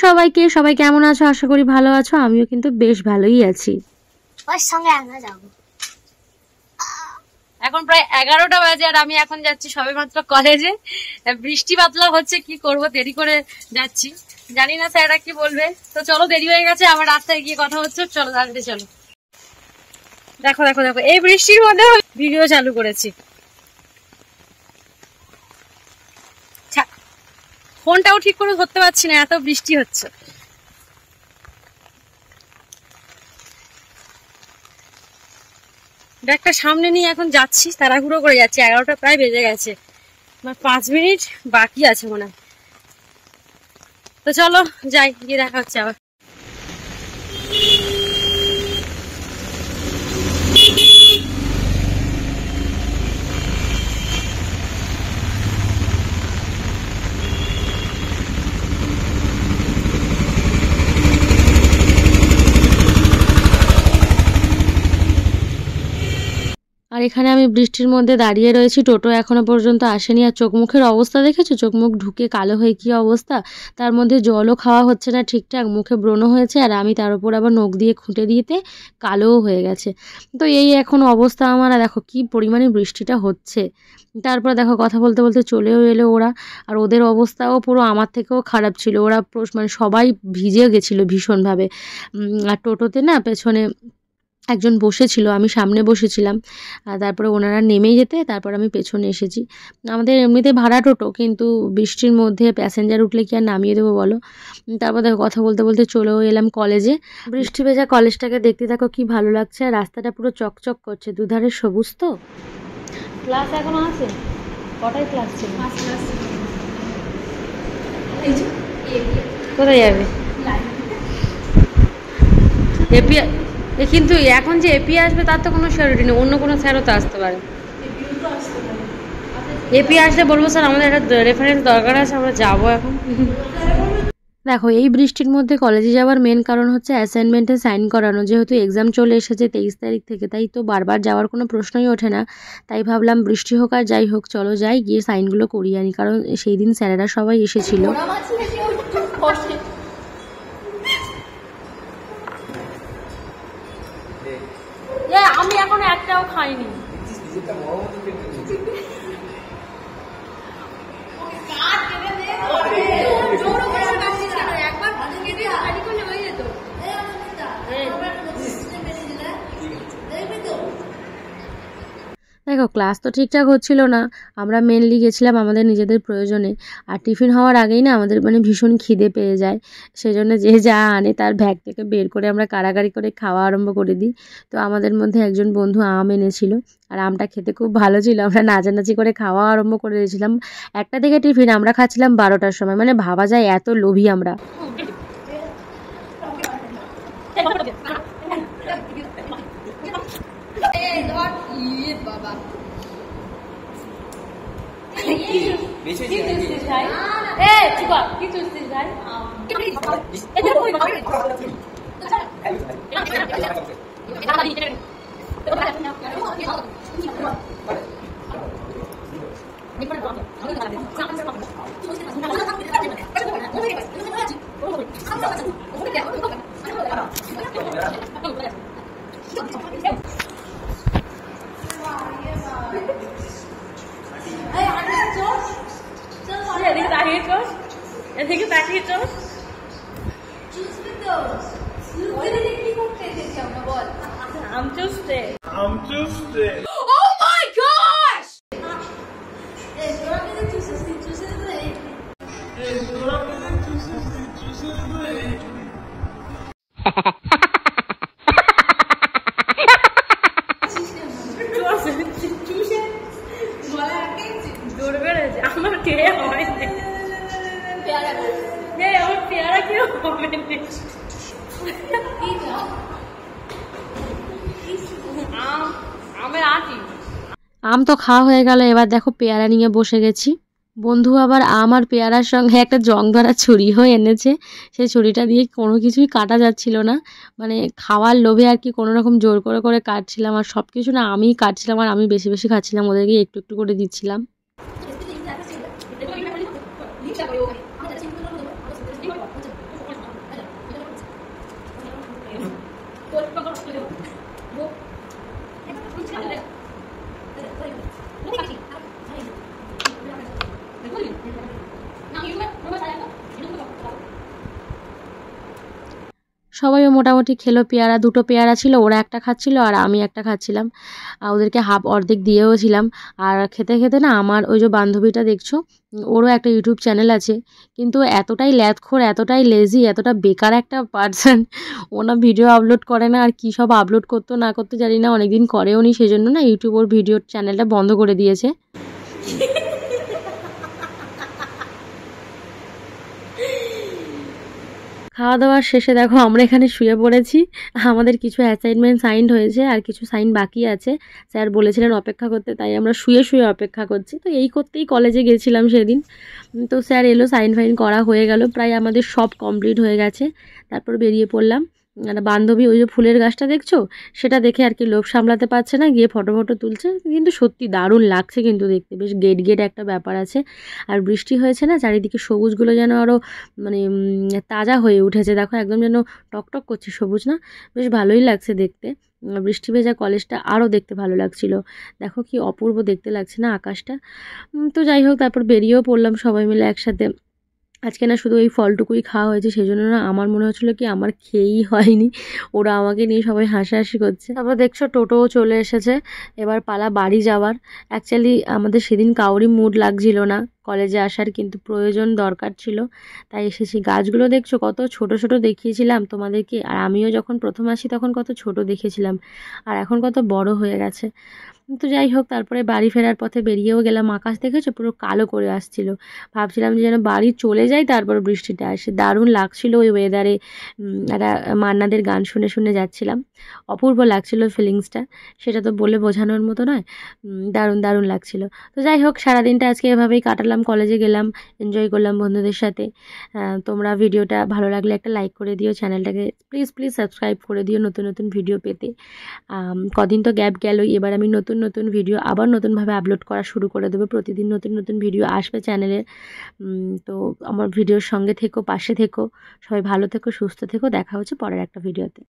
সবাইকে, সবাই কেমন আছো? আশা করি ভালো আছো। আমিও কিন্তু বেশ ভালোই আছি। ওর সঙ্গে আমরা যাব। এখন প্রায় 11টা বাজে আর আমি এখন যাচ্ছি সবেমাত্র কলেজে। বৃষ্টি বাদলা হচ্ছে, কি করব, দেরি করে যাচ্ছি, জানি না স্যাররা কি বলবে। তো চলো, দেরি হয়ে গেছে, আবার রাস্তায় গিয়ে কথা হচ্ছে। চলো তাড়াতাড়ি চলো। দেখো দেখো দেখো, এই বৃষ্টির মধ্যে ভিডিও চালু করেছি। ফোনটাও ঠিক করে ধরতে পারছি না, এত বৃষ্টি হচ্ছে। ব্যাগটা সামনে নিয়ে এখন যাচ্ছি, তাড়াহুড়ো করে যাচ্ছি। 11টা প্রায় বেজে গেছে, আমার 5 মিনিট বাকি আছে মনে হয়। তো চলো যাই, গিয়ে দেখা হচ্ছে আবার। আর এখানে আমি বৃষ্টির মধ্যে দাঁড়িয়ে রয়েছি, টোটো এখনো পর্যন্ত আসেনি। আর চোখ মুখের অবস্থা দেখেছো? চোখ মুখ ঢুকে কালো হয়ে কি অবস্থা, তার মধ্যে জলও খাওয়া হচ্ছে না ঠিকঠাক, মুখে ব্রণ হয়েছে, আর আমি তার উপর আবার নখ দিয়ে খুঁটে দিতে কালোও হয়ে গেছে। তো এই এখন অবস্থা আমার। আর দেখো কি পরিমাণে বৃষ্টিটা হচ্ছে। তারপর দেখো কথা বলতে বলতে চলেও এলো ওরা। আর ওদের অবস্থাও পুরো আমার থেকেও খারাপ ছিল। ওরা মানে সবাই ভিজে গেছিলো ভীষণভাবে। আর টোটোতে না পেছনে একজন বসেছিল, আমি সামনে বসেছিলাম। তারপরে ওনারা নেমে যেতে তারপর আমি পেছনে এসেছি। আমাদের এমনিতে ভাড়া টোটো, কিন্তু বৃষ্টির মধ্যে প্যাসেঞ্জার উঠলে কি আর নামিয়ে দেবো বলো। তারপর দেখো কথা বলতে বলতে চলেও এলাম কলেজে। বৃষ্টি ভেজা কলেজটাকে দেখতে থাকো, কি ভালো লাগছে। আর রাস্তাটা পুরো চকচক করছে, দুধারে সবুজ। তো ক্লাস এখনো আছে? কটায় ক্লাস ছিল? কোথায় যাবে? কিন্তু এখন যে এপি আসবে তার তো কোনো সিওরিটি নেই, অন্য কোনো স্যারও তো আসতে পারে। এপি আসলে বলবো স্যার আমাদের একটা রেফারেন্স দরকার আছে, আমরা যাবো এখন। দেখো এই বৃষ্টির মধ্যে কলেজে যাওয়ার মেন কারণ হচ্ছে অ্যাসাইনমেন্টে সাইন করানো। যেহেতু এক্সাম চলে এসেছে 23 তারিখ থেকে, তাই তো বারবার যাওয়ার কোনো প্রশ্নই ওঠে না। তাই ভাবলাম বৃষ্টি হোক আর যাই হোক, চলো যাই, গিয়ে সাইনগুলো করিয়ে আনি, কারণ সেই দিন স্যারেরা সবাই এসেছিল। আমি এখন একটাও খাইনি। দেখো ক্লাস তো ঠিকঠাক হচ্ছিল না। আমরা মেনলি গেছিলাম আমাদের নিজেদের প্রয়োজনে। আর টিফিন হওয়ার আগেই না আমাদের মানে ভীষণ খিদে পেয়ে যায়। সেজন্য যে যা আনে তার ব্যাগ থেকে বের করে আমরা কাড়াকাড়ি করে খাওয়া আরম্ভ করে দিই। তো আমাদের মধ্যে একজন বন্ধু আম এনেছিল, আর আমটা খেতে খুব ভালো ছিল। আমরা নাচানাচি করে খাওয়া আরম্ভ করে দিয়েছিলাম। 1টা থেকে টিফিন, আমরা খাচ্ছিলাম 12টার সময়। মানে ভাবা যায় এত লোভী আমরা। Oh my gosh! আম তো খাওয়া হয়ে গেল, এবার দেখো পেয়ারা নিয়ে বসে গেছি। বন্ধু আবার আম আর পেয়ারার সঙ্গে একটা জং ধরা ছুরিও এনেছে। সেই ছুরিটা দিয়ে কোনো কিছুই কাটা যাচ্ছিল না, মানে খাওয়ার লোভে আর কি কোনো রকম জোর করে করে কাটছিলাম। আর সব কিছু না আমিই কাটছিলাম, আর আমি বেশি বেশি খাচ্ছিলাম, ওদেরকে একটু একটু করে দিচ্ছিলাম। সবাইও মোটামুটি খেলো। পেয়ারা, দুটো পেয়ারা ছিল, ওরা একটা খাচ্ছিল আর আমি একটা খাচ্ছিলাম। ওদেরকে হাফ অর্ধেক দিয়েও ছিলাম। আর খেতে খেতে না আমার ওই যে বান্ধবীটা দেখছো, ওরও একটা ইউটিউব চ্যানেল আছে, কিন্তু এতটাই ল্যাদখোর, এতটাই লেজি, এতটা বেকার একটা পার্সন, ও না ভিডিও আপলোড করে না, আর কী সব আপলোড করতো না করতে জানি না, অনেকদিন করেও নি, সেজন্য না ইউটিউব ওর ভিডিওর চ্যানেলটা বন্ধ করে দিয়েছে। খাওয়া দাওয়ার শেষে দেখো আমরা এখানে শুয়ে পড়েছি। আমাদের কিছু অ্যাসাইনমেন্ট সাইন্ড হয়েছে আর কিছু সাইন বাকি আছে। স্যার বলেছিলেন অপেক্ষা করতে, তাই আমরা শুয়ে শুয়ে অপেক্ষা করছি। তো এই করতেই কলেজে গেছিলাম সেদিন। তো স্যার এলো, সাইন ফাইন করা হয়ে গেল, প্রায় আমাদের সব কমপ্লিট হয়ে গেছে। তারপর বেরিয়ে পড়লাম। আর বান্ধবী ওই যে ফুলের গাছটা দেখছো, সেটা দেখে আর কি লোভ সামলাতে পারছে না, গিয়ে ফটো ফটো তুলছে। কিন্তু সত্যি দারুণ লাগছে কিন্তু দেখতে, বেশ গেট গেট একটা ব্যাপার আছে। আর বৃষ্টি হয়েছে না, চারিদিকে সবুজগুলো যেন আরও মানে তাজা হয়ে উঠেছে। দেখো একদম যেন টকটক করছে সবুজ, না বেশ ভালোই লাগছে দেখতে। বৃষ্টি ভেজা কলেজটা আরও দেখতে ভালো লাগছিল। দেখো কি অপূর্ব দেখতে লাগছে না আকাশটা। তো যাই হোক, তারপর বেরিয়েও পড়লাম সবাই মিলে একসাথে। আজকে না শুধু এই ফলটুকুই খাওয়া হয়েছে, সেই জন্য না আমার মনে হচ্ছিলো কি আমার খেয়েই হয়নি। ওরা আমাকে নিয়ে সবাই হাসাহাসি করছে। তারপর দেখছো টোটোও চলে এসেছে, এবার পালা বাড়ি যাওয়ার। অ্যাকচুয়ালি আমাদের সেদিন কাউরই মুড লাগছিল না কলেজে আসার, কিন্তু প্রয়োজন দরকার ছিল, তাই এসেছি। গাছগুলো দেখছো কত ছোট ছোট দেখিয়েছিলাম তোমাদেরকে, আর আমিও যখন প্রথম আসি তখন কত ছোট দেখেছিলাম, আর এখন কত বড় হয়ে গেছে। তো যাই হোক, তারপরে বাড়ি ফেরার পথে বেরিয়েও গেলাম। আকাশ দেখেছো পুরো কালো করে আসছিল, ভাবছিলাম যে যেন বাড়ি চলে যাই, তারপর বৃষ্টিটা আসে। দারুণ লাগছিল ওই ওয়েদারে। একটা মান্নাদের গান শুনে শুনে যাচ্ছিলাম, অপূর্ব লাগছিল ফিলিংসটা, সেটা তো বলে বোঝানোর মতো নয়। দারুণ দারুণ লাগছিল। তো যাই হোক, সারাদিনটা আজকে এভাবেই কাটালাম, কলেজে গেলাম, এনজয় করলাম বন্ধুদের সাথে। তোমরা ভিডিওটা ভালো লাগলে একটা লাইক করে দিও, চ্যানেলটাকে প্লিজ প্লিজ সাবস্ক্রাইব করে দিও নতুন নতুন ভিডিও পেতে। কদিন তো গ্যাপ গেলই, এবার আমি নতুন নতুন ভিডিও আবার নতুনভাবে আপলোড করা শুরু করে দেবো। প্রতিদিন নতুন নতুন ভিডিও আসবে চ্যানেলে। তো আমার ভিডিওর সঙ্গে থেকো, পাশে থেকো, সবাই ভালো থেকো, সুস্থ থেকো। দেখা হচ্ছে পরের একটা ভিডিওতে।